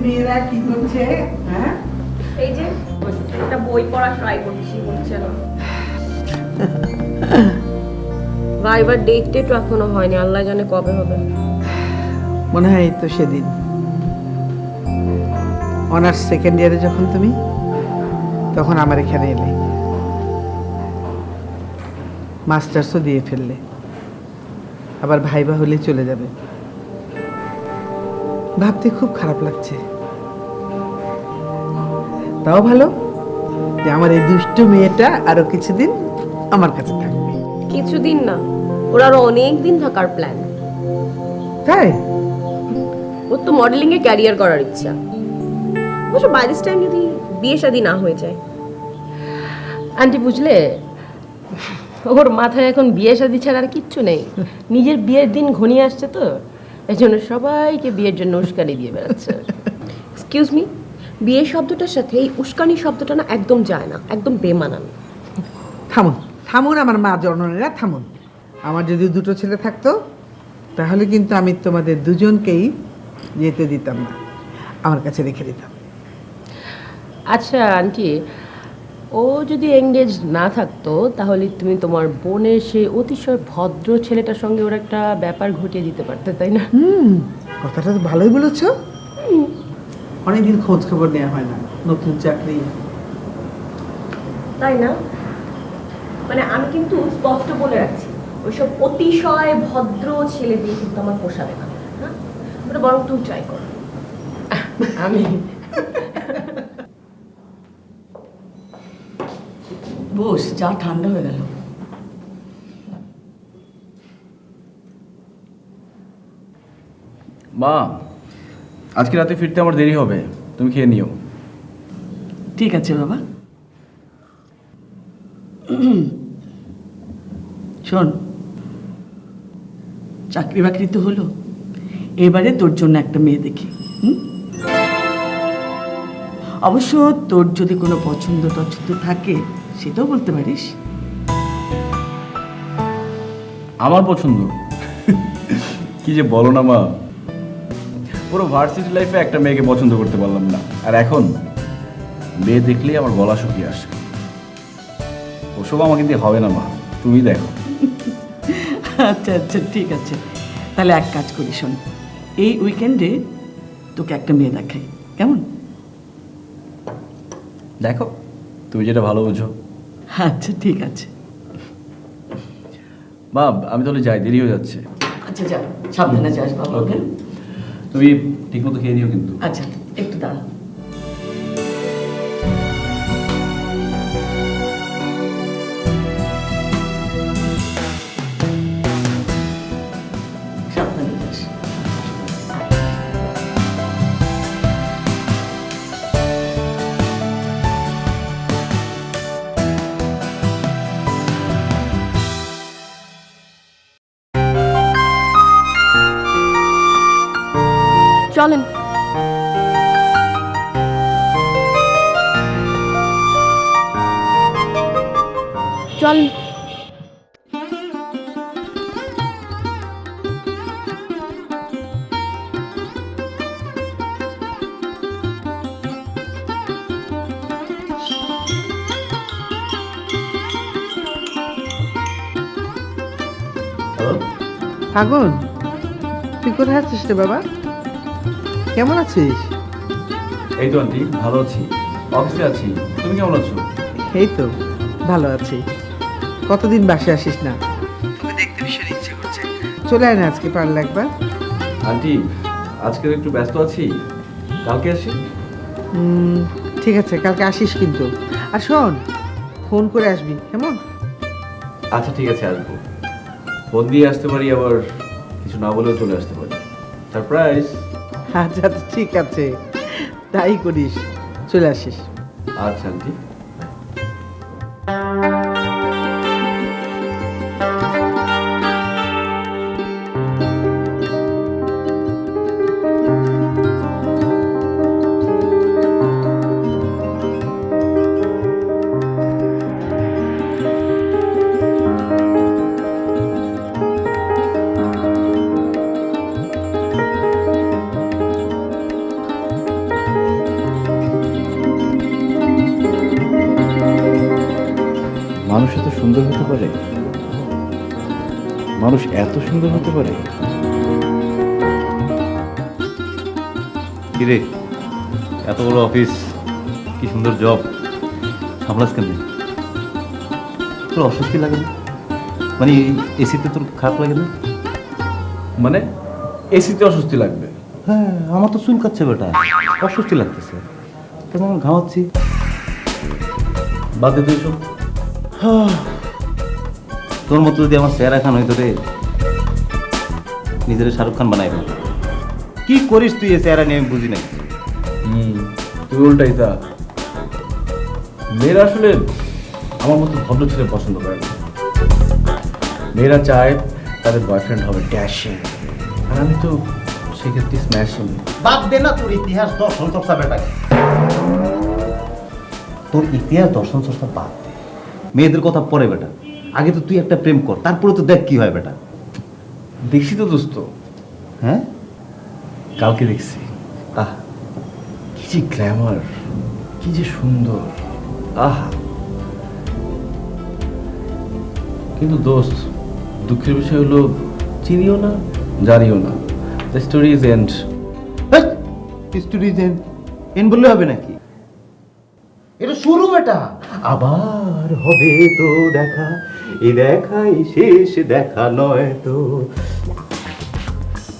মেয়েরা কি করছে? হ্যাঁ, এই যে একটা বই পড়া ট্রাই করছি, হচ্ছে না। ভাইবার ডেট তো এখনো হয়নি, আল্লাহ জানে কবে হবে। মনে হয় এই তো সেদিন অনার্স সেকেন্ড ইয়ারে যখন তুমি তখন আমার এখানে এলে, মাস্টার্সও দিয়ে ফেললে, আবার ভাইবা হলে চলে যাবে। ভাবতে খুব খারাপ লাগছে। তাও ভালো যে আমার এই দুষ্টু মেয়েটা আরো কিছুদিন আমার কাছে থাকবে। কিছুদিন না, ওর আরো অনেক দিন থাকার প্ল্যান। তাই? ওর তো মডেলিং এ ক্যারিয়ার করার ইচ্ছা। অবশ্য বাই দিস টাইম যদি বিয়ে শাদী না হয়ে যায়। আন্টি বুঝলে, ওর মাথায় এখন বিয়ে শাদী ছাড়া আর কিচ্ছু নেই। নিজের বিয়ের দিন ঘনিয়ে আসছে তো, এই জন্য সবাইকে বিয়ের জন্য উস্কানি দিয়ে বেড়াচ্ছে। এক্সকিউজ মি, বিয়ে শব্দটার সাথে এই উস্কানি শব্দটা না একদম যায় না, একদম বেমানান। থামুন থামুন আমার মা জননীরা, থামুন। আমার যদি দুটো ছেলে থাকতো তাহলে কিন্তু আমি তোমাদের দুজনকেই যেতে দিতাম না, আমার কাছে রেখে দিতাম। আচ্ছা আন্টি, ও যদি এঙ্গেজ না থাকতো তাহলে তুমি তোমার বোনের সেই অতিশয় ভদ্র ছেলেটার সঙ্গে ওর একটা ব্যাপার ঘটিয়ে দিতে পারতে, তাই না? কথাটা তো ভালোই বলেছ। অনেকদিন খোঁজ খবর নেওয়া হয় না, নতুন চাকরি। তাই না? মানে আমি কিন্তু স্পষ্ট বলে রাখছি, ওইসব অতিশয় ভদ্র ছেলে দিয়ে কিন্তু আমার পোষাবে না। হ্যাঁ, ওটা বরং তুই ট্রাই কর। আমি বস, চা ঠান্ডা হয়ে গেল। মা, আজকে রাতে ফিরতে আমার দেরি হবে, তুমি খেয়ে নিও। ঠিক আছে বাবা। শোন, চাকরি বাকরি তো হলো, এবারে তোর জন্য একটা মেয়ে দেখি। অবশ্য তোর যদি কোনো পছন্দ টছন্দ থাকে সেটাও বলতে পারিস। আমার পছন্দ? কি যে বলো না মা, পুরো ভার্সিটি লাইফে একটা মেয়েকে পছন্দ করতে পারলাম না, আর এখন মেয়ে দেখলেই আমার গলা শুকিয়ে আসে। ওসব আমাকে দিয়ে হবে না মা, তুমি দেখো। আচ্ছা আচ্ছা, ঠিক আছে, তাহলে এক কাজ করি, শোন, এই উইকেন্ডে তোকে একটা মেয়ে দেখাই, কেমন? দেখো, তুমি যেটা ভালো বুঝো। আচ্ছা ঠিক আছে। মা, আমি তাহলে যাই, দেরি হয়ে যাচ্ছে। আচ্ছা যা, সাবধানে যাস বাবা। ওকে, তুমি ঠিক মতো খেয়ে নিও কিন্তু। আচ্ছা একটু দাঁড়া। সাবধানে যাস। চলেন। চলেন। হ্যালো, ফাগুন, তুই কোথায় আছিস রে বাবা? কেমন আছিস? এই তো আন্টি, ভালো আছি, অফিসে আছি। তুমি কেমন আছো? এই তো ভালো আছি। কতদিন বাসে আসিস না, তোকে দেখতে ভীষণ ইচ্ছে করছে। চলে আয় না আজকে পারলে একবার। আন্টি, আজকে একটু ব্যস্ত আছি, কালকে আসি। ঠিক আছে, কালকে আসিস কিন্তু। আর শোন, ফোন করে আসবি কেমন? আচ্ছা ঠিক আছে, আসবো। ফোন দিয়ে আসতে পারি, আবার কিছু না বলেও চলে আসতে পারি। সারপ্রাইজ। আচ্ছা ঠিক আছে, তাই করিস, চলে আসিস। আচ্ছা আন্টি। মানুষ এত সুন্দর হতে পারে? মানুষ এত সুন্দর হতে পারে? কিরে, এত বড় অফিস, কি সুন্দর জব, সামলাস কেন? তোর অস্বস্তি লাগে না? মানে এসিতে তোর খারাপ লাগে না? মানে এসিতে অস্বস্তি লাগবে? হ্যাঁ, আমার তো চুলকাচ্ছে বেটা, অস্বস্তি লাগতেছে, তখন আমি ঘামাচ্ছি। বাদ দে তুই সব। তোর মতো যদি আমার চেহারা খান হইতো রে, নিজের শাহরুখ খান বানাই না। কি করিস তুই এই চেহারা নিয়ে আমি বুঝি নাই। তুই উল্টাই তা। মেয়েরা আসলে আমার মতো ভদ্র ছেলে পছন্দ করে না। মেয়েরা চায় তাদের বয়ফ্রেন্ড হবে ড্যাশিং, আর আমি তো সেক্ষেত্রে স্ম্যাশিং। বাদ দে না তোর ইতিহাস দর্শন চর্চা বেটা, তোর ইতিহাস দর্শন চর্চা বাদ দে। মেয়েদের কথা পরে বেটা, আগে তো তুই একটা প্রেম কর, তারপরে তো দেখ কি হয় বেটা। দেখছি তো দোস্ত, হ্যাঁ, কালকে দেখছি। আহ, কি যে গ্ল্যামার, কি যে সুন্দর, আহা। কিন্তু দোস্ত, দুঃখের বিষয় হলো চিনিও না, জানিও না। The story is end. Story's end বললে হবে নাকি? এটা শুরু বেটা, আবার হবে তো দেখা, এই দেখাই শেষ দেখা নয় তো।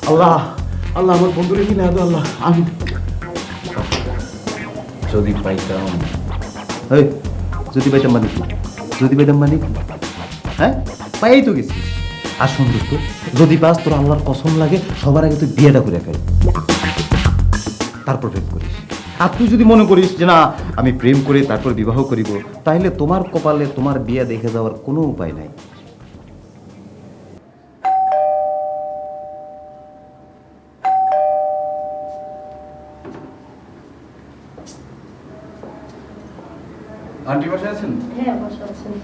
আল্লাহ আল্লাহ, আমার বন্ধুরে মিলে দো আল্লাহ। আমি যদি পাইতাম। এই, যদি পাইতাম মানে কি? যদি পাইতাম মানে কি? হ্যাঁ, পাই তো গেছিস। আর সুন্দর তো, যদি পাস তোর আল্লাহর কসম লাগে সবার আগে তুই বিয়েটা করে ফেল, তারপর প্রেম করিস। আর তুই যদি মনে করিস যে না আমি প্রেম করে তারপর বিবাহ করিব, তাহলে তোমার কপালে তোমার বিয়ে দেখে যাওয়ার কোনো উপায় নাই। আন্টি বাসায় আছেন? হ্যাঁ, বসে আছেন।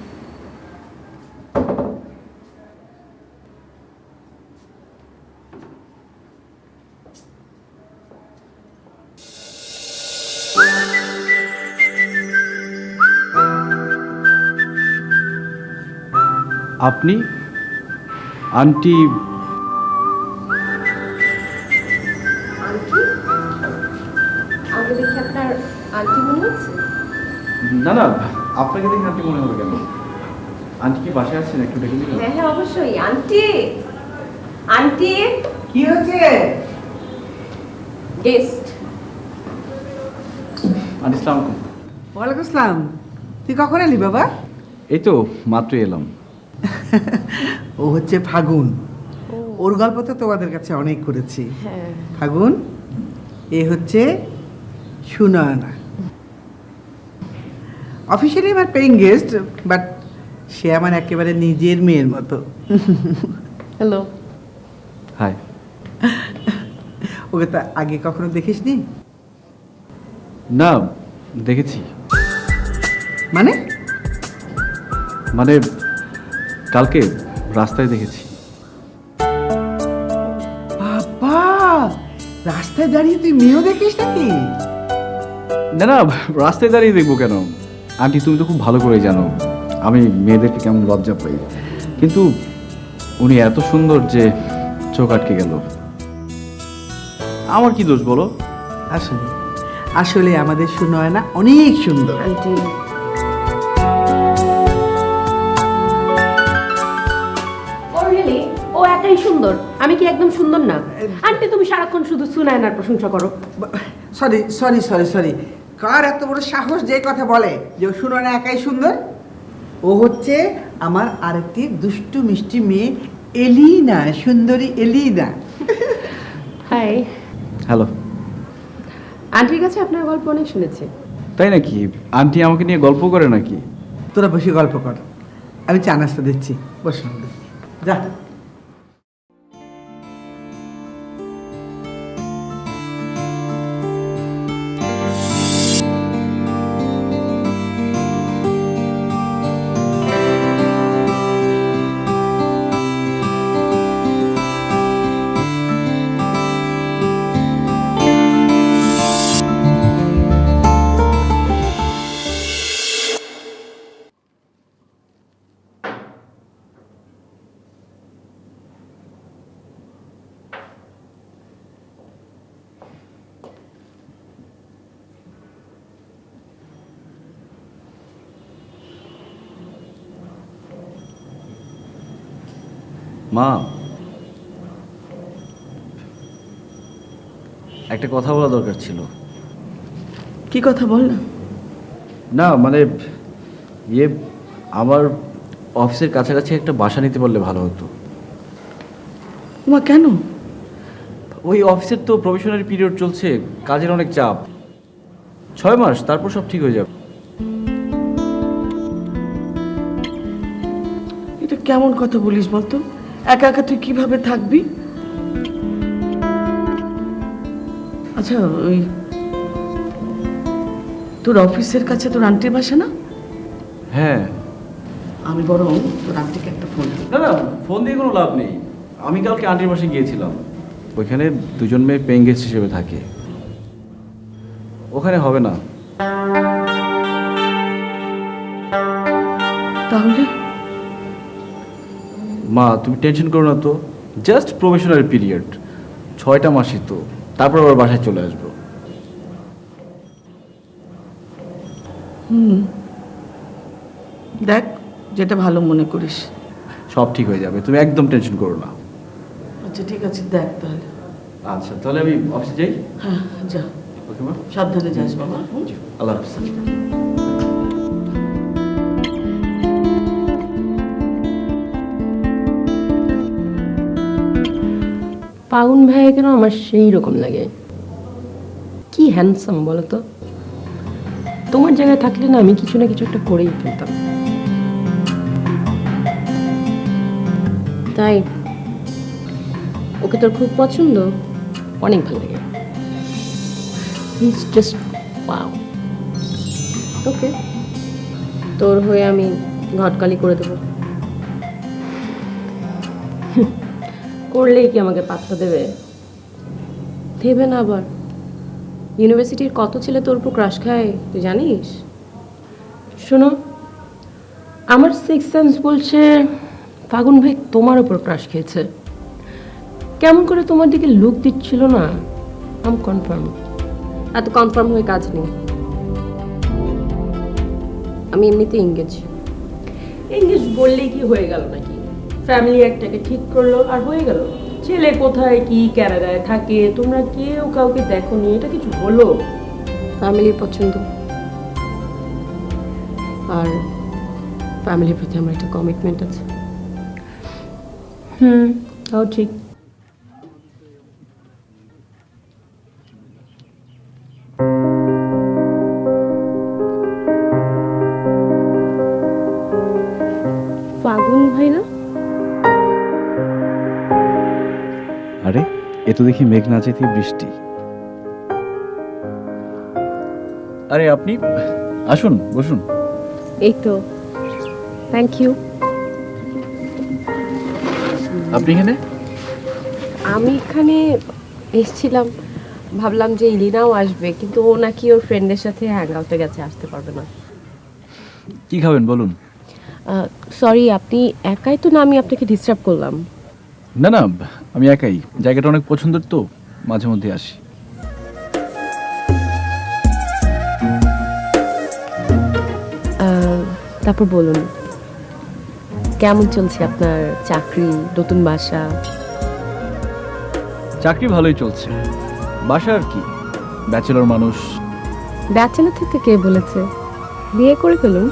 আপনি? আন্টি? আন্টি, আমাকে দেখে আপনার আন্টি মনে হচ্ছে? না না, আপনাকে দেখে আন্টি মনে হবে কেন? আন্টি কি বাসায় আছেন? একটু ডেকে দিন। হ্যাঁ হ্যাঁ, অবশ্যই। আন্টি, আন্টি, কি হচ্ছে? গেস্ট। আন্টি সালাম আলাইকুম। ওয়ালাইকুম আসসালাম। তুই কখন এলি বাবা? এই তো মাত্রই এলাম। ও হচ্ছে ফাগুন। ওর গল্প তো তোমাদের কাছে অনেক করেছি। ফাগুন, এ হচ্ছে সুনয়না। অফিসিয়ালি আমার পেইং গেস্ট, বাট সে আমার একেবারে নিজের মেয়ের মতো। হ্যালো। হাই। ওকে তো আগে কখনো দেখিসনি? না, দেখেছি। মানে? মানে কালকে রাস্তায় দেখেছি। বাবা, রাস্তায় দাঁড়িয়ে তুই মেয়েও দেখিস নাকি? না না, রাস্তায় দাঁড়িয়ে দেখবো কেন? আন্টি তুমি তো খুব ভালো করে জানো আমি মেয়েদেরকে কেমন লজ্জা পাই, কিন্তু উনি এত সুন্দর যে চোখ আটকে গেল। আমার কি দোষ বলো? আসলে আসলে আমাদের সুনয়না অনেক সুন্দর। আন্টি, ও রিয়েলি? ও একাই সুন্দর, আমি কি একদম সুন্দর না? আন্টি তুমি সারাক্ষণ শুধু সুনায়নার প্রশংসা করো। সরি সরি সরি সরি, কার এত বড় সাহস যে কথা বলে যে ও সুনয়না একাই সুন্দর? ও হচ্ছে আমার আরেকটি দুষ্টু মিষ্টি মেয়ে, এলিনা, সুন্দরী এলিনা। হাই। হ্যালো। আন্টির কাছে আপনার গল্প অনেক শুনেছি। তাই নাকি? আন্টি আমাকে নিয়ে গল্প করে নাকি? তোরা বসে গল্প কর, আমি চা নাস্তা দিচ্ছি। বস যা। মা, একটা কথা বলা দরকার ছিল। কি কথা বল না। না মানে ইয়ে, আমার অফিসের কাছাকাছি একটা বাসা নিতে পারলে ভালো হতো। মা কেন? ওই অফিসের তো প্রফেশনাল পিরিয়ড চলছে, কাজের অনেক চাপ। 6 মাস, তারপর সব ঠিক হয়ে যাবে। এটা কেমন কথা বলিস বলতো? একা একা তুই কিভাবে থাকবি? আচ্ছা, ওই তোর অফিসের কাছে তোর আন্টির বাসা না? হ্যাঁ। আমি বরং তোর আন্টিকে একটা ফোন দিই। না না, ফোন দিয়ে কোনো লাভ নেই। আমি কালকে আন্টির বাসায় গিয়েছিলাম, ওইখানে 2জন মেয়ে পেইং গেস্ট হিসেবে থাকে। ওখানে হবে না। তাহলে মা, তুমি টেনশন করো না তো, জাস্ট প্রফেশনাল পিরিয়ড, 6টা মাসই তো, তারপর আবার বাসায় চলে আসবো। দেখ, যেটা ভালো মনে করিস। সব ঠিক হয়ে যাবে, তুমি একদম টেনশন করো না। আচ্ছা ঠিক আছে, দেখ তাহলে। আচ্ছা, তাহলে আমি অফিসে যাই। হ্যাঁ যা, ওকে মা, সাবধানে যাস বাবা। আল্লাহ হাফিজ। পাগুন ভাইয়া কেন আমার সেই রকম লাগে। কি হ্যান্ডসাম বলো তো। তোমার জায়গায় থাকলে না আমি কিছু না কিছু একটা করেই ফেলতাম। তাই ওকে তোর খুব পছন্দ? অনেক ভালো লাগে। Just wow. ওকে, তোর হয়ে আমি ঘটকালি করে দেবো। করলেই কি আমাকে পাত্তা দেবে? দেবে না আবার। ইউনিভার্সিটির কত ছেলে তোর উপর ক্রাশ খায় তুই জানিস? শোনো, আমার সিক্স সেন্স বলছে ফাগুন ভাই তোমার উপর ক্রাশ খেয়েছে। কেমন করে তোমার দিকে লুক দিচ্ছিল না। আম কনফার্ম। এত কনফার্ম হয়ে কাজ নেই। আমি এমনিতে এঙ্গেজ। এঙ্গেজ বললেই কি হয়ে গেল নাকি? ফ্যামিলি একটাকে ঠিক করলো আর হয়ে গেল। ছেলে কোথায় কি ক্যানাডায় থাকে তোমরা কেউ কাউকে দেখোনি, এটা কিছু হলো? ফ্যামিলির পছন্দ আর ফ্যামিলির প্রতি আমার একটা কমিটমেন্ট আছে। তাও ঠিক। ফাগুন ভাই না? আরে এ তো দেখি মেঘ না যেতেই বৃষ্টি। আরে আপনি আসুন, বসুন। এই তো, থ্যাংক ইউ। আপনি এখানে? আমি এখানে এসেছিলাম, ভাবলাম যে ইলিনাও আসবে, কিন্তু ও নাকি ওর ফ্রেন্ডের সাথে হ্যাং আউটে গেছে, আসতে পারবে না। কি খাবেন বলুন? সরি, আপনি একাই তো না, আমি আপনাকে ডিস্টার্ব করলাম? না না, আমি একাই। জায়গাটা অনেক পছন্দের তো, মাঝে মধ্যে আসি। তারপর বলুন, কেমন চলছে আপনার চাকরি, নতুন বাসা? চাকরি ভালোই চলছে, বাসা আর কি, ব্যাচেলর মানুষ। ব্যাচেলর থেকে কে বলেছে? বিয়ে করে ফেলুন।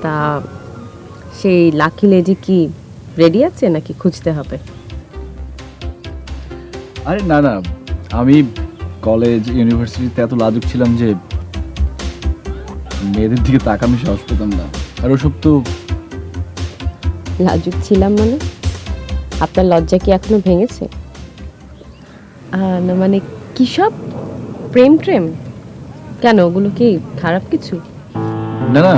তা সেই লাকি লেডি কি রেডি আছে নাকি খুঁজতে হবে? আরে না না, আমি কলেজ ইউনিভার্সিটিতে এত লাজুক ছিলাম যে মেয়েদের দিকে তাকানো সাহস পেতাম না। আর ওসব তো। লাজুক ছিলাম মানে? আপনার লজ্জা কি এখনো ভেঙেছে? না মানে কি সব প্রেম ট্রেম? কেন, ওগুলো কি খারাপ কিছু? না না,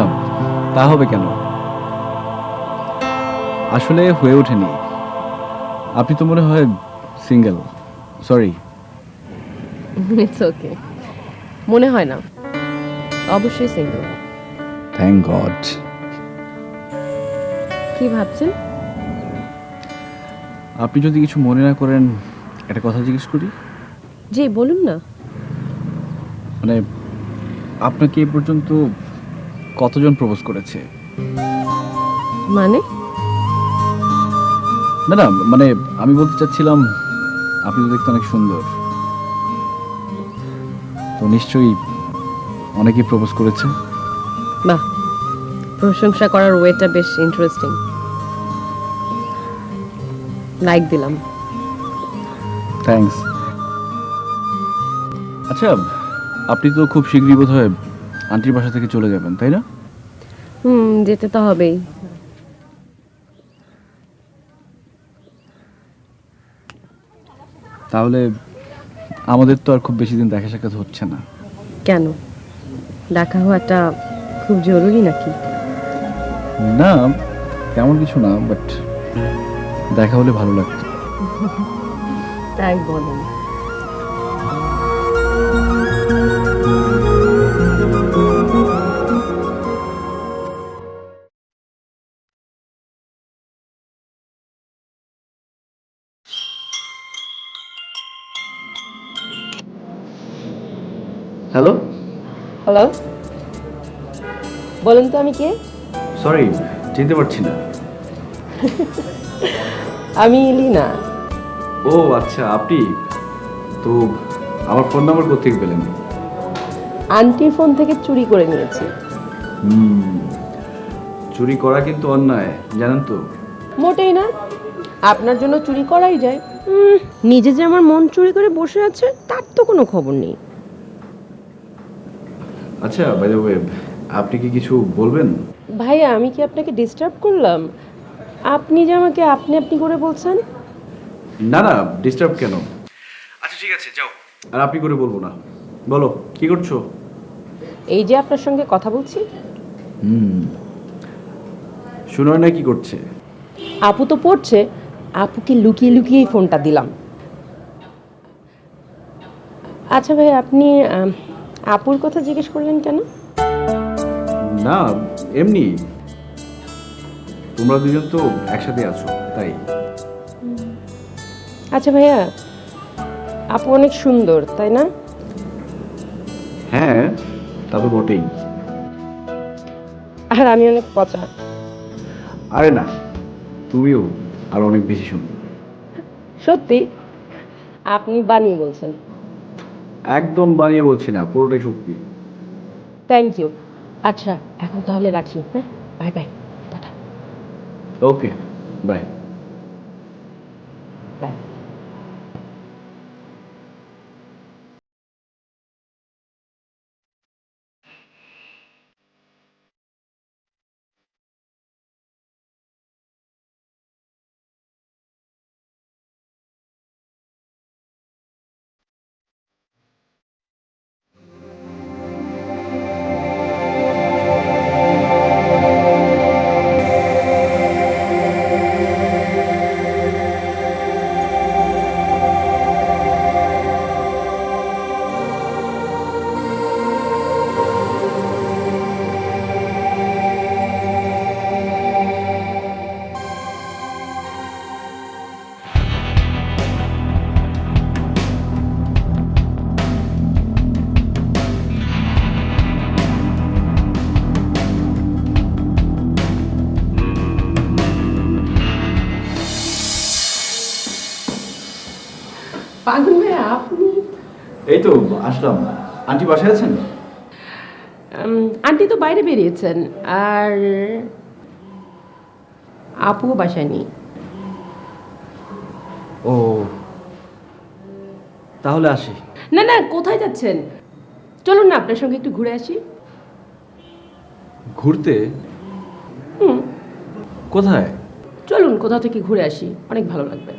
তা হবে কেন? আসলে হয়ে ওঠেনি। আপনি তো মনে হয় সিঙ্গেল। সরি। It's okay. মনে হয় না, অবশ্যই সিঙ্গেল। Thank god. কি ভাবছেন? আপনি যদি কিছু মনে না করেন একটা কথা জিজ্ঞেস করি? জি বলুন না। মানে আপনাকে এ পর্যন্ত কতজন প্রপোজ করেছে? মানে না না, মানে আমি বলতে চাচ্ছিলাম আপনি তো দেখতে অনেক সুন্দর, তো নিশ্চয়ই অনেকেই প্রপোজ করেছে। বাহ, প্রশংসা করার ওয়েটা বেশ ইন্টারেস্টিং। লাইক দিলাম। থ্যাঙ্কস। আচ্ছা, আপনি তো খুব শীঘ্রই বোধ হয় আন্টির বাসা থেকে চলে যাবেন, তাই না? যেতে তো হবেই। তাহলে আমাদের তো আর খুব বেশি দিন দেখা সাক্ষাৎ হচ্ছে না। কেন, দেখা হওয়াটা খুব জরুরি নাকি? না, তেমন কিছু না, বাট দেখা হলে ভালো লাগতো। তাই বলেন। হ্যালো, হ্যালো, বলুন তো আমি কে? সরি, চিনতে পারছি না। আমি ইলিনা। ও আচ্ছা, আপনি তো আমার ফোন নাম্বার কোত্থেকে পেলেন? আন্টির ফোন থেকে চুরি করে নিয়েছি। চুরি করা কিন্তু অন্যায়, জানেন তো? মোটেই না, আপনার জন্য চুরি করাই যায়। নিজে যে আমার মন চুরি করে বসে আছে তার তো কোনো খবর নেই। আচ্ছা, বাই দ্য ওয়ে, আপনি কি কিছু বলবেন? ভাইয়া, আমি কি আপনাকে ডিস্টার্ব করলাম? আপনি যে আমাকে আপনি আপনি করে বলছেন। না না, ডিস্টার্ব কেন? আচ্ছা ঠিক আছে, যাও। আর আপনি করে বলবো না। বলো, কি করছো? এই যে আপনার সঙ্গে কথা বলছি। শুনো না, কি করছে? আপু তো পড়ছে, আপুকে লুকিয়ে লুকিয়েই ফোনটা দিলাম। আচ্ছা ভাই, আপনি আপুর কথা জিজ্ঞেস করলেন কেন? না, এমনি। তোমরা দুজন তো একসাথে আছো, তাই। আচ্ছা ভাইয়া, আপু অনেক সুন্দর, তাই না? হ্যাঁ, তা তো বটেই। আর আমি অনেক পচা। আরে না, তুমিও আর অনেক বেশি সুন্দর। সত্যি? আপনি বানিয়ে বলছেন। একদম বানিয়ে বলছি না, পুরোটাই সত্যি। Thank you. আচ্ছা, এখন তাহলে রাখি। হ্যাঁ, bye bye. Tata. Okay, bye. Bye. পাগল ভাইয়া, আপনি? এই তো আসলাম। আন্টি বাসায় আছেন? আন্টি তো বাইরে বেরিয়েছেন, আর আপুও বাসায় নেই। ও তাহলে আসি। না না, কোথায় যাচ্ছেন? চলুন না, আপনার সঙ্গে একটু ঘুরে আসি। ঘুরতে? কোথায়? চলুন, কোথাও থেকে ঘুরে আসি, অনেক ভালো লাগবে।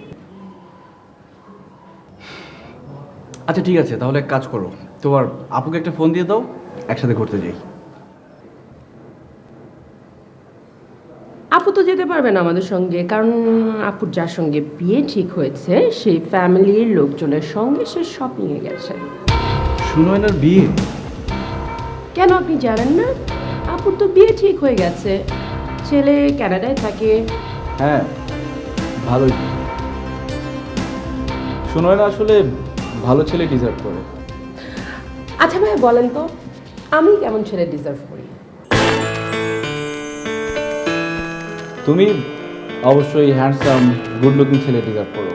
আচ্ছা ঠিক আছে, তাহলে এক কাজ করো, তোমার আপুকে একটা ফোন দিয়ে দাও, একসাথে ঘুরতে যাই। আপু তো যেতে পারবে না আমাদের সঙ্গে, কারণ আপুর যার সঙ্গে বিয়ে ঠিক হয়েছে সেই ফ্যামিলির লোকজনের সঙ্গে সে শপিংয়ে গেছে। সুনয়নার বিয়ে? কেন, আপনি জানেন না? আপুর তো বিয়ে ঠিক হয়ে গেছে, ছেলে কানাডায় থাকে। হ্যাঁ, ভালোই। সুনয়না আসলে ভালো ছেলে ডিজার্ভ করে। আচ্ছা ভাই, বলেন তো আমি কেমন ছেলে ডিজার্ভ করি? তুমি অবশ্যই হ্যান্ডসাম গুড লুকিং ছেলে ডিজার্ভ করো।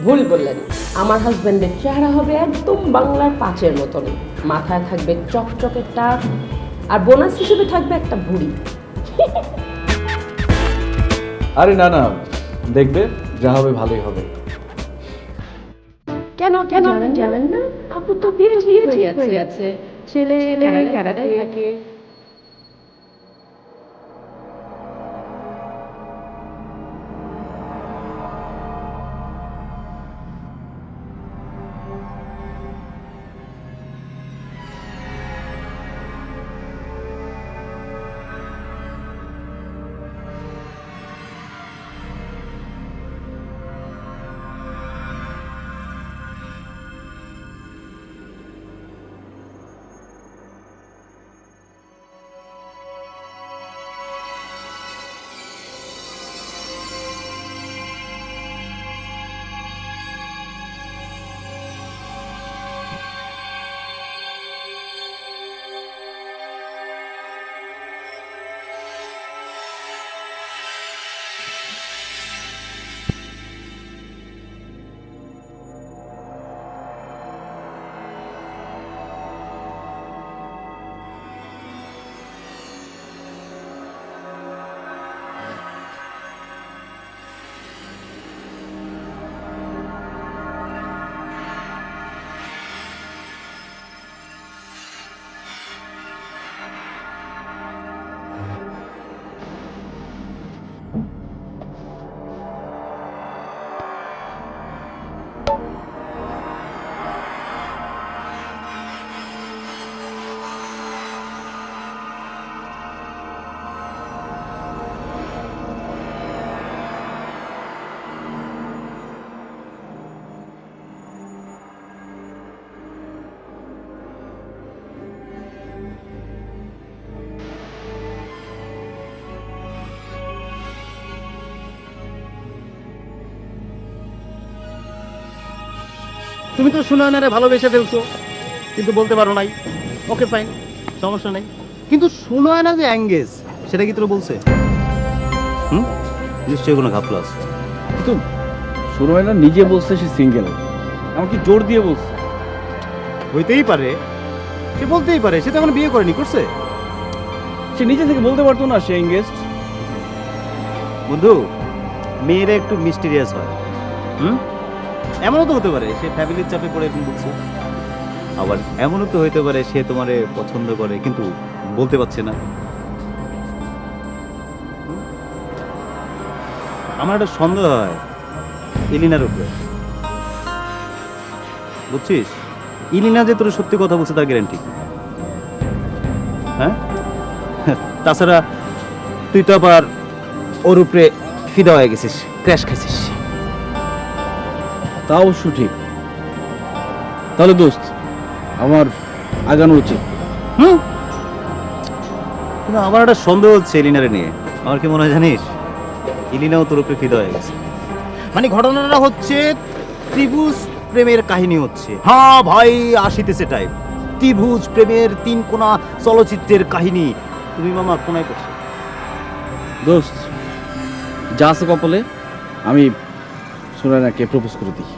ভুল বললেন, আমার হাজবেন্ডের চেহারা হবে একদম বাংলার পাঁচের মতন, মাথায় থাকবে চকচকে টাক, আর বোনাস হিসেবে থাকবে একটা ভুঁড়ি। আরে না না, দেখবে যা হবে ভালোই হবে। কেন কেন জানেন না, আপু তো বিয়ে ঠিক হয়ে গেছে, ছেলে কানাডায় থাকে। তুমি তো সুনয়নারে ভালোবেসে ফেলছো, কিন্তু বলতে পারো নাই। ওকে ফাইন, সমস্যা নেই। কিন্তু সুনয়না যে অ্যাঙ্গেজ, সেটা কি তোর বলছে? নিশ্চয়ই কোনো ঘাপলা আছে। কিন্তু সুনয়না নিজে বলছে সে সিঙ্গেল, আমাকে জোর দিয়ে বলছে। হইতেই পারে, সে বলতেই পারে, সে তো এখন বিয়ে করেনি, করছে। সে নিজে থেকে বলতে পারতো না সে এঙ্গেজড। বন্ধু, মেয়েরা একটু মিস্টিরিয়াস হয়। এমনও তো হতে পারে সে ফ্যামিলির চাপে পড়ে এরকম বলছে, আবার এমনও তো হইতে পারে সে তোমারে পছন্দ করে কিন্তু বলতে পারছে না। আমার একটা সন্দেহ হয় ইলিনার উপরে, বুঝছিস? ইলিনা যে তোর সত্যি কথা বলছে তার গ্যারান্টি, হ্যাঁ? তাছাড়া তুই তো আবার ওর উপরে ফিদা হয়ে গেছিস, ক্র্যাশ খাইছিস। তা অবশ্য ঠিক। তাহলে দোস্ত, আমার আগানো উচিত। কিন্তু আমার একটা সন্দেহ হচ্ছে এলিনারে নিয়ে। আমার কি মনে হয় জানিস, ইলিনাও তোর উপরে ফিদা হয়ে গেছে। মানে ঘটনাটা হচ্ছে ত্রিভুজ প্রেমের কাহিনী হচ্ছে। হ্যাঁ ভাই, আসিতেছে টাইপ ত্রিভুজ প্রেমের 3 কোণা চলচ্চিত্রের কাহিনী। তুমি মামা কোনায় করছো? দোস্ত, যা আছে কপালে, আমি সুনয়নাকে প্রপোজ করে দিই।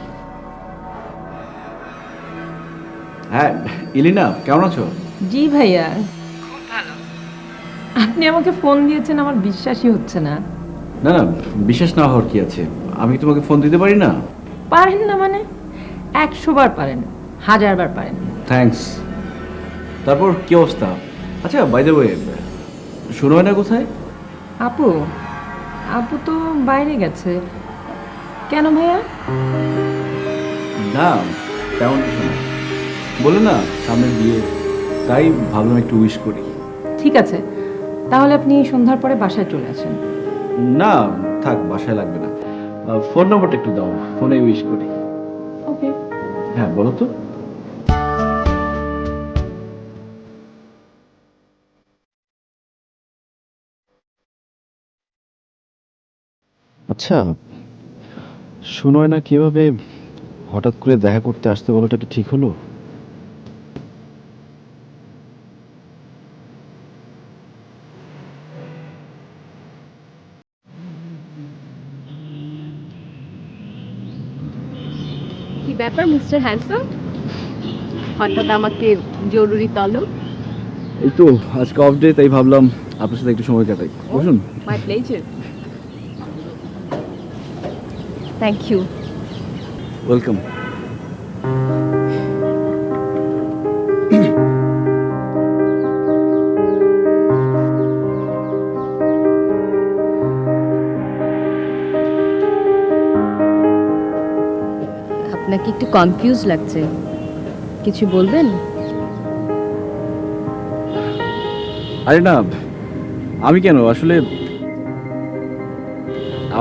হ্যাঁ ইলিনা, কেমন আছো? জি ভাইয়া, খুব ভালো। আপনি আমাকে ফোন দিয়েছেন, আমার বিশ্বাসই হচ্ছে না। না না, বিশ্বাস না হওয়ার কি আছে, আমি কি তোমাকে ফোন দিতে পারি না? পারেন না মানে? 100 বার পারেন, 1000 বার পারেন। থ্যাঙ্কস। তারপর কি অবস্থা? আচ্ছা, বাই দ্য ওয়ে, সুনয়না কোথায়? আপু আপু তো বাইরে গেছে। কেন ভাইয়া? না, তেমন কিছু না। বলে না সামনে বিয়ে, তাই ভাবলাম একটু উইশ করি। ঠিক আছে, তাহলে আপনি সন্ধ্যার পরে বাসায় চলে আসেন। না থাক, বাসায় লাগবে না। ফোন নম্বরটা একটু দাও, ফোনে উইশ করি। ওকে। হ্যাঁ বলো তো। আচ্ছা, সুনয়না কিভাবে হঠাৎ করে দেখা করতে আসতে বলাটা কি ঠিক হলো? কি ব্যাপার মিস্টার হ্যান্ডসাম, হঠাৎ আমাকে জরুরি তলব? এই তো আজকে অফ ডে, তাই ভাবলাম আপনার সাথে একটু সময় কাটাই। বসুন। My pleasure. Thank you. Welcome. আপনাকে একটু কনফিউজ লাগছে, কিছু বলবেন? আরে না, আমি কেন, আসলে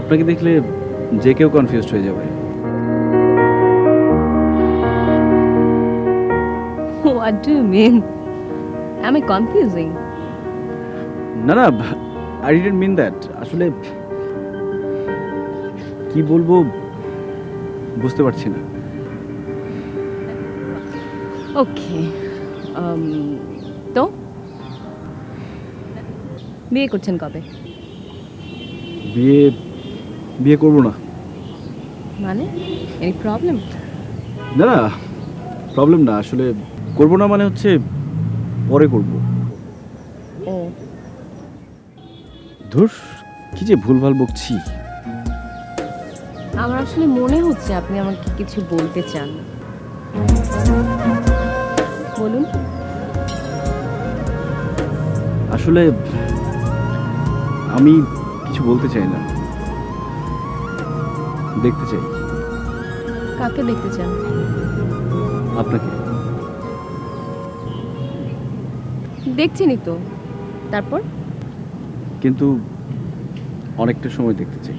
আপনাকে দেখলে যে কেউ কনফিউজড হয়ে যাবে। What do you mean? Am I confusing? না না, আই ডিডন্ট মিন দ্যাট। আসলে কি বলবো বুঝতে পারছি না। ওকে, তো বিয়ে করছেন কবে? বিয়ে বিয়ে করবো না। মানে এনি প্রবলেম? না না, প্রবলেম না, আসলে করবো না মানে হচ্ছে পরে করব। ও, ধুর, কি যে ভুলভাল বকছি। আমার আসলে মনে হচ্ছে আপনি আমাকে কিছু বলতে চান। বলুন। আসলে আমি কিছু বলতে চাই না, দেখতে চাই। কাকে দেখতে চান? আপনাকে। দেখছিনি তো, তারপর? কিন্তু অনেকটা সময় দেখতে চাই।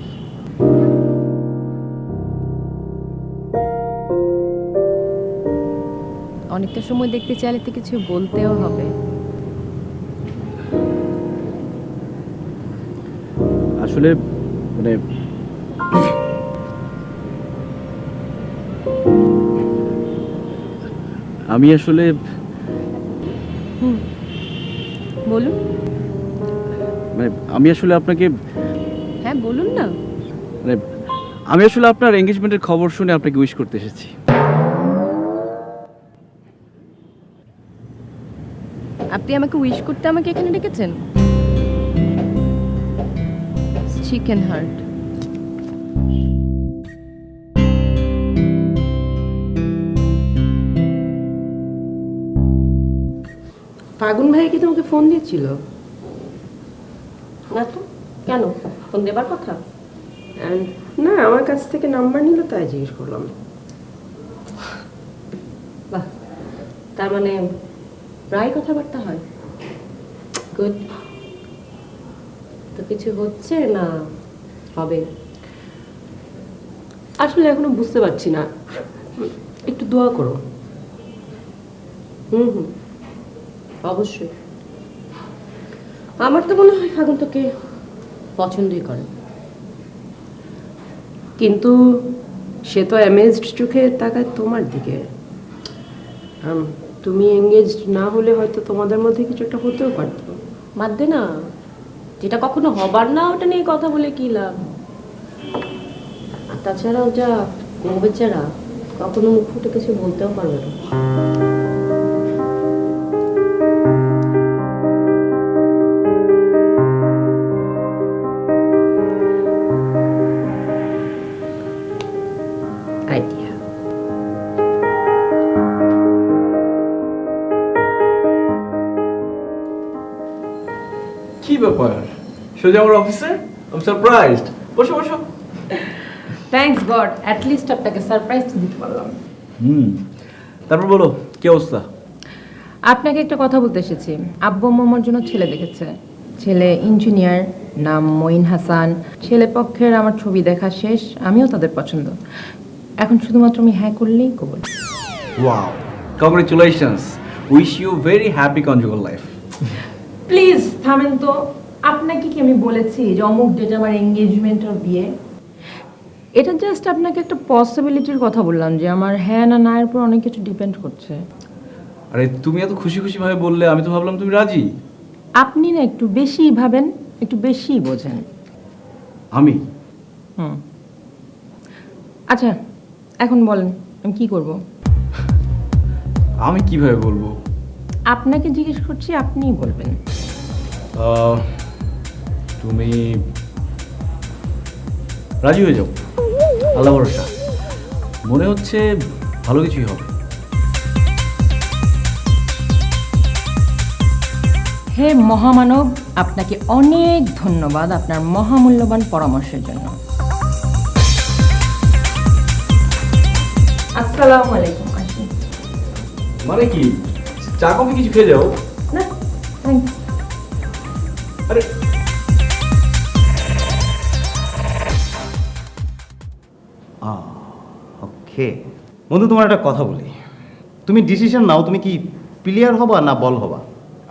অনেকটা সময় দেখতে চাইলে তো কিছু বলতেও হবে। আসলে মানে আমি আসলে বলুন। মানে আমি আসলে আপনাকে হ্যাঁ বলুন না। মানে আমি আসলে আপনার এঙ্গেজমেন্টের খবর শুনে আপনাকে উইশ করতে এসেছি। আপনি আমাকে উইশ করতে আমাকে এখানে ডেকেছেন? Chicken heart. ফাগুন ভাই কি তোমাকে ফোন দিয়েছিল? না তো, কেন? ফোন দেবার কথা? না, আমার কাছ থেকে নাম্বার নিল, তাই জিজ্ঞেস করলাম। বাহ, তার মানে প্রায় কথাবার্তা হয়। গুড। তো কিছু হচ্ছে না হবে? আসলে এখনো বুঝতে পারছি না, একটু দোয়া করো। হুম, অবশ্যই। আমার তো মনে হয় ফাগুন তোকে পছন্দই করে। কিন্তু সে তো অ্যামেজড চোখে তাকায় তোমার দিকে। তুমি এঙ্গেজড না হলে হয়তো তোমাদের মধ্যে কিছু একটা হতেও পারতো। বাদ দে না, যেটা কখনো হবার না ওটা নিয়ে কথা বলে কি লাভ? আর তাছাড়াও যা ও বেচারা কখনো মুখ ফুটে কিছু বলতেও পারবে না। আইডিয়া। কি ব্যাপার, সোজা আমার অফিসে? I am surprised. বসো বসো। থ্যাঙ্কস গড, অ্যাট লিস্ট আপনাকে সারপ্রাইজ দিতে পারলাম। তারপর বলো, কি অবস্থা? আপনাকে একটা কথা বলতে এসেছি। আব্বু আম্মু আমার জন্য ছেলে দেখেছে। ছেলে ইঞ্জিনিয়ার, নাম মঈন হাসান। ছেলে পক্ষের আমার ছবি দেখা শেষ, আমিও তাদের পছন্দ। এখন শুধুমাত্র আমি হ্যাঁ করলেই কবল। Wow, congratulations, wish you very happy conjugal life. Please থামেন তো। আপনাকে কি আমি বলেছি যে অমুক ডেটে আমার এঙ্গেজমেন্ট আর বিয়ে? এটা জাস্ট আপনাকে একটা পসিবিলিটির কথা বললাম যে আমার হ্যাঁ না না এর উপর অনেক কিছু ডিপেন্ড করছে। আরে তুমি এত খুশি খুশি ভাবে বললে, আমি তো ভাবলাম তুমি রাজি। আপনি না একটু বেশি ভাবেন, একটু বেশি বোঝেন। আমি হুম, আচ্ছা এখন বলেন আমি কি করব? আমি কিভাবে বলবো? আপনাকে জিজ্ঞেস করছি, আপনিই বলবেন। তুমি রাজি হয়ে যাও, আল্লাহ ভরসা। মনে হচ্ছে ভালো কিছুই হবে। হে মহামানব, আপনাকে অনেক ধন্যবাদ আপনার মহামূল্যবান পরামর্শের জন্য। আসসালামু আলাইকুম। আসি। মানে কি, চা কফি কিছু খেয়ে যাও? না, থ্যাঙ্কস। আরে ওকে বন্ধু, তোমার একটা কথা বলি। তুমি ডিসিশন নাও, তুমি কি প্লেয়ার হবা না বল হবা?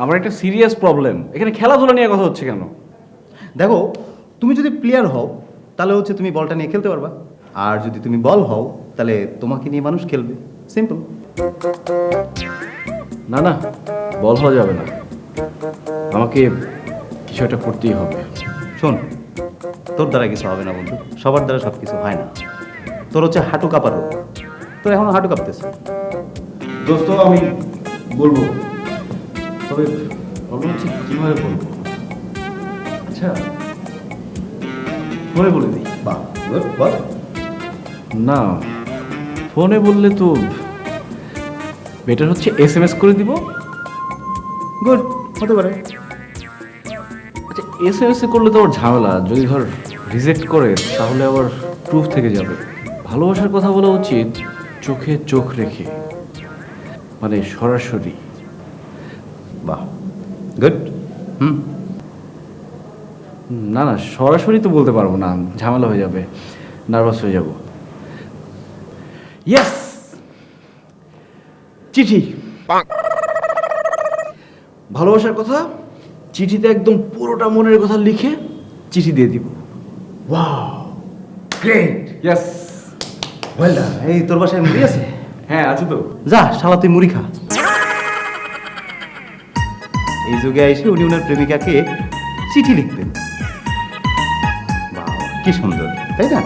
আমার একটা সিরিয়াস প্রবলেম, এখানে খেলাধুলা নিয়ে কথা হচ্ছে কেন? দেখো, তুমি যদি প্লেয়ার হও তাহলে হচ্ছে তুমি বলটা নিয়ে খেলতে পারবা, আর যদি তুমি বল হও তাহলে তোমাকে নিয়ে মানুষ খেলবে। সিম্পল। না না, বল হওয়া যাবে না, আমাকে কিছু একটা করতেই হবে। শোন, তোর দ্বারা কিছু হবে না বন্ধু, সবার দ্বারা সব কিছু হয় না। তোর হচ্ছে হাঁটু কাঁপার রোগ, তোর এখন হাঁটু কাঁপতেছে। দোস্ত আমি বলবো, তবে প্রবলেম হচ্ছে কীভাবে বলবো। আচ্ছা ফোনে বলে দিই। বাহ, good, বল। না, ফোনে বললে তো বেটার হচ্ছে SMS করে দিব। গুড, হতে পারে। আচ্ছা SMS করলে তো আবার ঝামেলা, যদি ধর রিজেক্ট করে তাহলে আবার প্রুফ থেকে যাবে। ভালোবাসার কথা বলা উচিত চোখে চোখ রেখে, মানে সরাসরি। বাহ, গুড। না না, সরাসরি তো বলতে পারবো না, ঝামেলা হয়ে যাবে, নার্ভাস হয়ে যাব। ইয়েস, চিঠি। ভালোবাসার কথা চিঠিতে একদম পুরোটা মনের কথা লিখে চিঠি দিয়ে দিব। Wow, great. Yes. Well done. এই তোর বাসায় মুড়ি আছে? হ্যাঁ আছে তো। যা শালা, তুই মুড়ি খা। এই যুগে এসে উনি ওনার প্রেমিকাকে চিঠি লিখতেন। বাহ, কি সুন্দর, তাই না?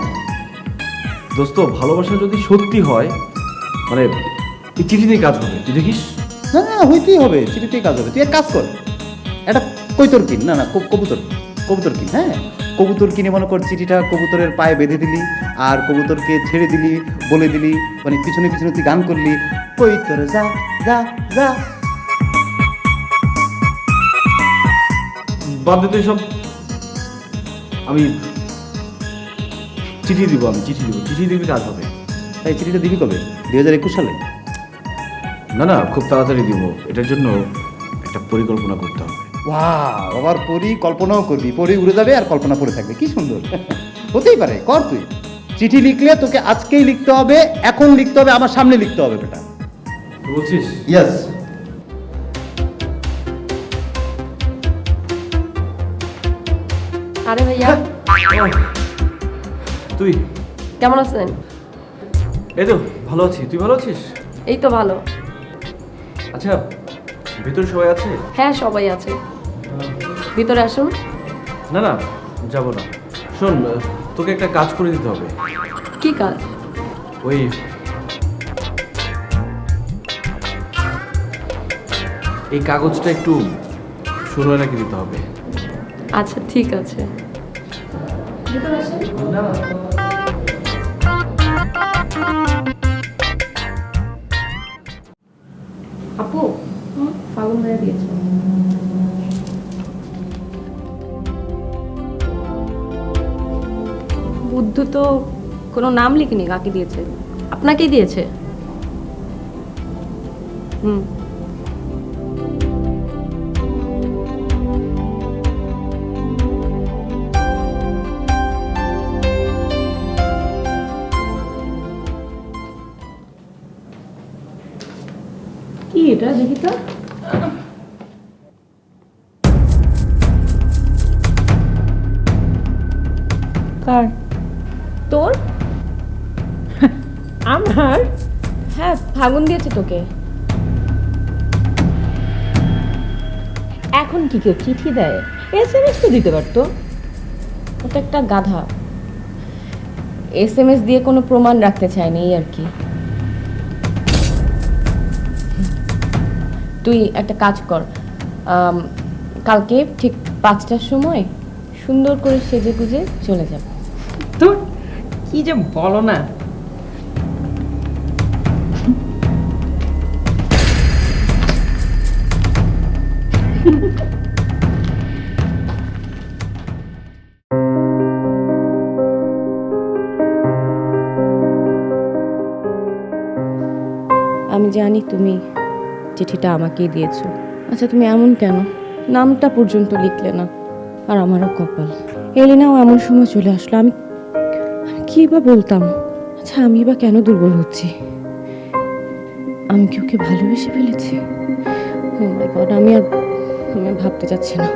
দোস্ত, ভালোবাসা যদি সত্যি হয়, মানে এই চিঠিতেই কাজ হবে, তুই দেখিস। না না, হইতেই হবে, চিঠিতেই কাজ হবে। তুই এক কাজ কর, একটা কৈতর কিন, না না কবুতর, কবুতর কিন। হ্যাঁ, কবুতর কিনে মনে কর চিঠিটা কবুতরের পায়ে বেঁধে দিলি, আর কবুতরকে ছেড়ে দিলি, বলে দিলি, মানে পিছনে পিছনে তুই গান করলি, কৈতর যা যা যা। বাদ দিতে সব, আমি চিঠি দিব, চিঠি দিবি, কাজ হবে। তাই চিঠিটা দিবি কবে? 2021 সালে? না না, খুব তাড়াতাড়ি দিব, এটার জন্য একটা পরিকল্পনা করতে হবে। ওয়াও, আবার পরিকল্পনাও করবি, পরি উড়ে যাবে আর কল্পনা পড়ে থাকবে, কি সুন্দর। হতেই পারে, কর তুই। চিঠি লিখলে তোকে আজকেই লিখতে হবে, এখন লিখতে হবে, আমার সামনে লিখতে হবে বেটা। তুই বলছিস? ইয়েস। আরে ভাইয়া, তুই? কেমন আছেন? এই তো ভালো আছি, তুই ভালো আছিস? এই তো ভালো। আচ্ছা, ভিতরে সবাই আছে? হ্যাঁ, সবাই আছে, ভিতরে আসুন। না না, যাব না। শোন, তোকে একটা কাজ করে দিতে হবে। কি কাজ? ওই এই কাগজটা একটু সুরয় রেখে দিতে হবে। আচ্ছা ঠিক আছে। আপু, ফাগুন ভাইয়া দিয়েছে। বুদ্ধ তো কোনো নাম লিখিনি, কাকে দিয়েছে? আপনাকেই দিয়েছে। হুম। কি এটা, দেখি তো। কার? তোর? আমার? হ্যাঁ, ফাগুন দিয়েছে তোকে। এখন কি কেউ চিঠি দেয়? SMS তো দিতে পারতো। ওটা একটা গাধা, SMS দিয়ে কোনো প্রমাণ রাখতে চায়নি, এই আর কি। তুই একটা কাজ কর, কালকে ঠিক 5টার সময় সুন্দর করে সেজে গুজে চলে যাব। তো কি যে বলো না। আমি জানি তুমি চিঠিটা আমাকেই দিয়েছো। আচ্ছা তুমি এমন কেন, নামটা পর্যন্ত লিখলে না? আর আমারও কপাল, এলিনাও এমন সময় চলে আসলো। আমি কি বা বলতাম? আচ্ছা আমি বা কেন দুর্বল হচ্ছি? আমি কি ওকে ভালোবেসে ফেলেছি? ও মাই গড, আমি ভাবতে চাচ্ছি না।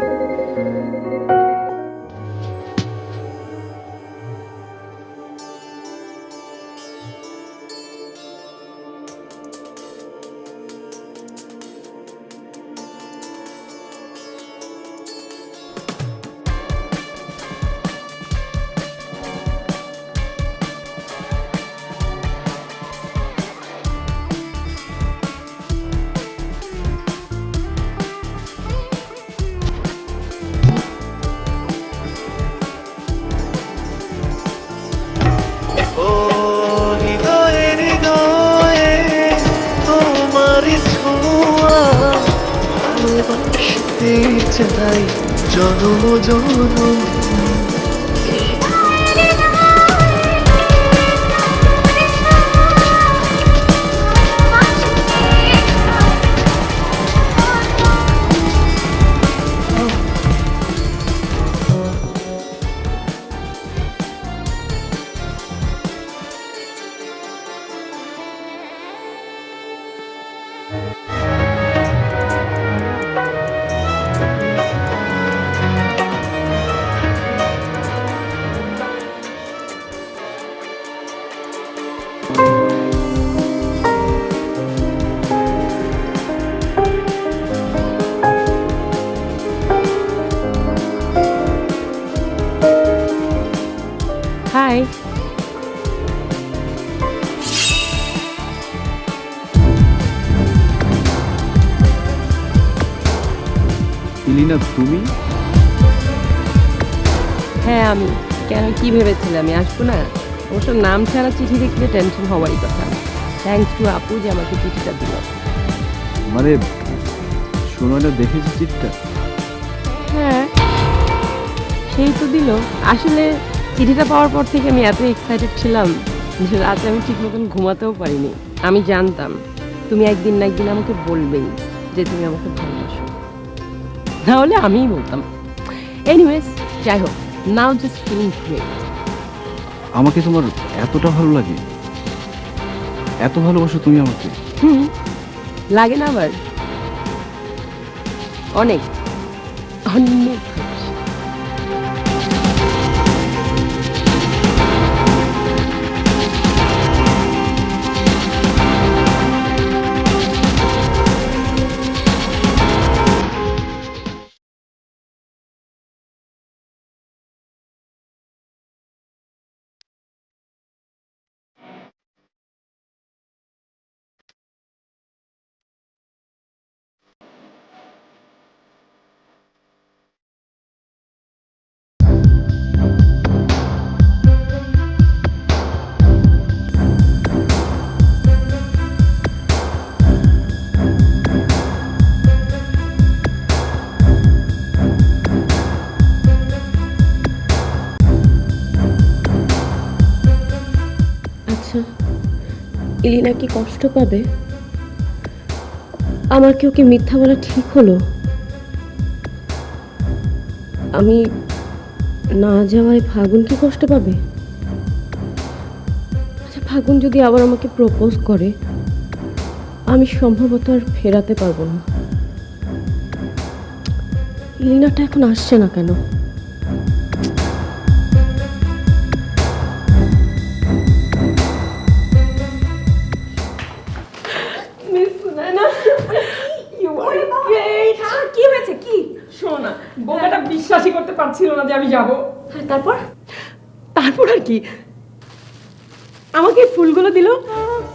ও হৃদয়ে হৃদয়ে তোমার ছোঁয়া ভালোবাসতে চাই জনম জনম। হাই। ইলিনা তুমি? হ্যাঁ আমি। কেন, কি ভেবেছিলে আমি আসবো না? অবশ্য নাম ছাড়া চিঠি দেখলে টেনশন হওয়ারই কথা। থ্যাঙ্কস টু আপু যে আমাকে চিঠিটা দিল। মানে সময়টা দেখেছি চিঠিটা? হ্যাঁ সেই তো দিল। আসলে চিঠিটা পাওয়ার পর থেকে আমি এত এক্সাইটেড ছিলাম যে রাতে আমি ঠিক মতন ঘুমাতেও পারিনি। আমি জানতাম তুমি একদিন না একদিন আমাকে বলবেই যে তুমি আমাকে ভালোবাসো, নাহলে আমিই বলতাম। এনিওয়েজ যাই হোক, নাও জাস্ট ফিলিং গ্রেট। আমাকে তোমার এতটা ভালো লাগে? এত ভালোবাসো তুমি আমাকে? লাগে না আবার? অনেক অনেক ভালোবাসি। আচ্ছা এলিনা কি কষ্ট পাবে? আমার কি ওকে মিথ্যা বলা ঠিক হলো? আমি না যাওয়ায় ফাগুন কি কষ্ট পাবে? আচ্ছা ফাগুন যদি আবার আমাকে প্রপোজ করে, আমি সম্ভবত আর ফেরাতে পারবো না। এলিনাটা এখন আসছে না কেন? কি হয়েছে? কি শোনা, বোকাটা বিশ্বাসই করতে পারছিল না যে আমি যাব। তারপর তারপর আর কি, আমাকে ফুলগুলো দিল।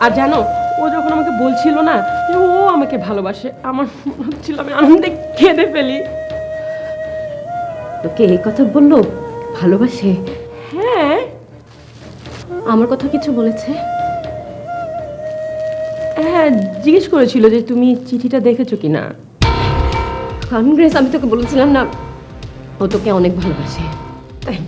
আর জানো ও যখন আমাকে বলছিল না যে ও আমাকে ভালোবাসে, আমার মনে হচ্ছিল আমি আনন্দে কেঁদে ফেলি। তোকে এই কথা বললো ভালোবাসে? হ্যাঁ, আমার কথা কিছু বলেছে? হ্যাঁ, জিজ্ঞেস করেছিল যে তুমি চিঠিটা দেখেছো কিনা। কংগ্রেস, আমি তোকে বলেছিলাম না ও তোকে অনেক ভালোবাসে। তাই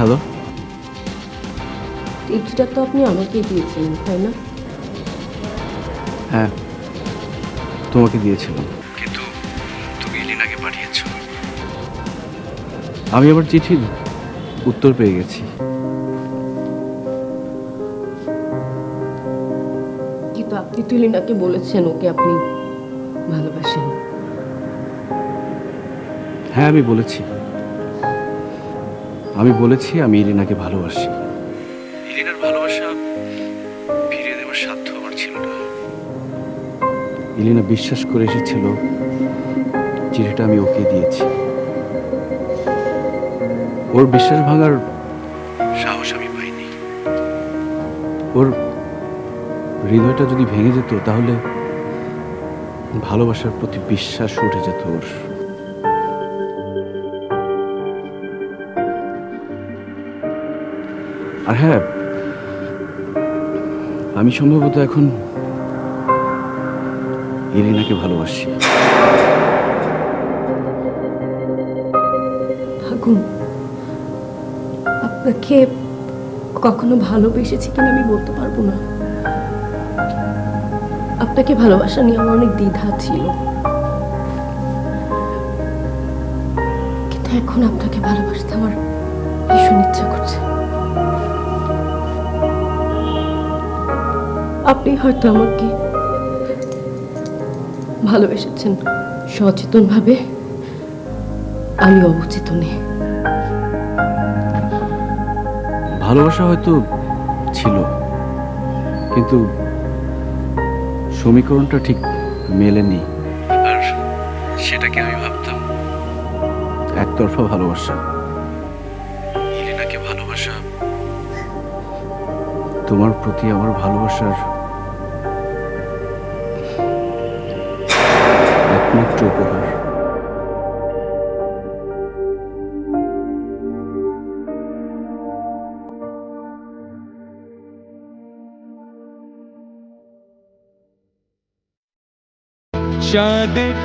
হ্যালো, চিঠিটা তো আপনি আমাকেই দিয়েছেন, তাই না? হ্যাঁ তোমাকে দিয়েছিলাম, কিন্তু তুমি এলিনাকে পাঠিয়েছো। আমি আবার চিঠির উত্তর পেয়ে গেছি। কিন্তু আপনি তো লিনাকে বলেছেন ওকে আপনি ভালোবাসেন। হ্যাঁ আমি বলেছি, আমি এলিনাকে ভালোবাসি। এলিনার ভালোবাসা ফিরিয়ে দেওয়ার সাধ্য আমার ছিল না। এলিনা বিশ্বাস করে এসেছিল, চিঠিটা আমি ওকে দিয়েছি। ওর বিশ্বাস ভাঙার সাহস আমি পাইনি। ওর হৃদয়টা যদি ভেঙে যেত তাহলে ভালোবাসার প্রতি বিশ্বাস উঠে যেত ওর। আর হ্যাঁ, আমি সম্ভবত এখন এলিনাকে ভালোবাসি। আগুন, আপনাকে কখনো ভালোবেসেছি কিনা আমি বলতে পারবো না। আপনাকে ভালোবাসা নিয়ে আমার অনেক দ্বিধা ছিল, কিন্তু এখন আপনাকে ভালোবাসতে আমার ভীষণ ইচ্ছা করছে। আপনি হয়তো আমাকে ভালোবেসেছেন সচেতন ভাবে, আমি অবচেতনে। ভালোবাসা হয়তো ছিল, কিন্তু সমীকরণটা ঠিক মেলেনি। আর সেটাকে আমি ভাবতাম একতরফা ভালোবাসা। এলিনাকে ভালোবাসা তোমার প্রতি আমার ভালোবাসার একমাত্র উপহার। চাঁদের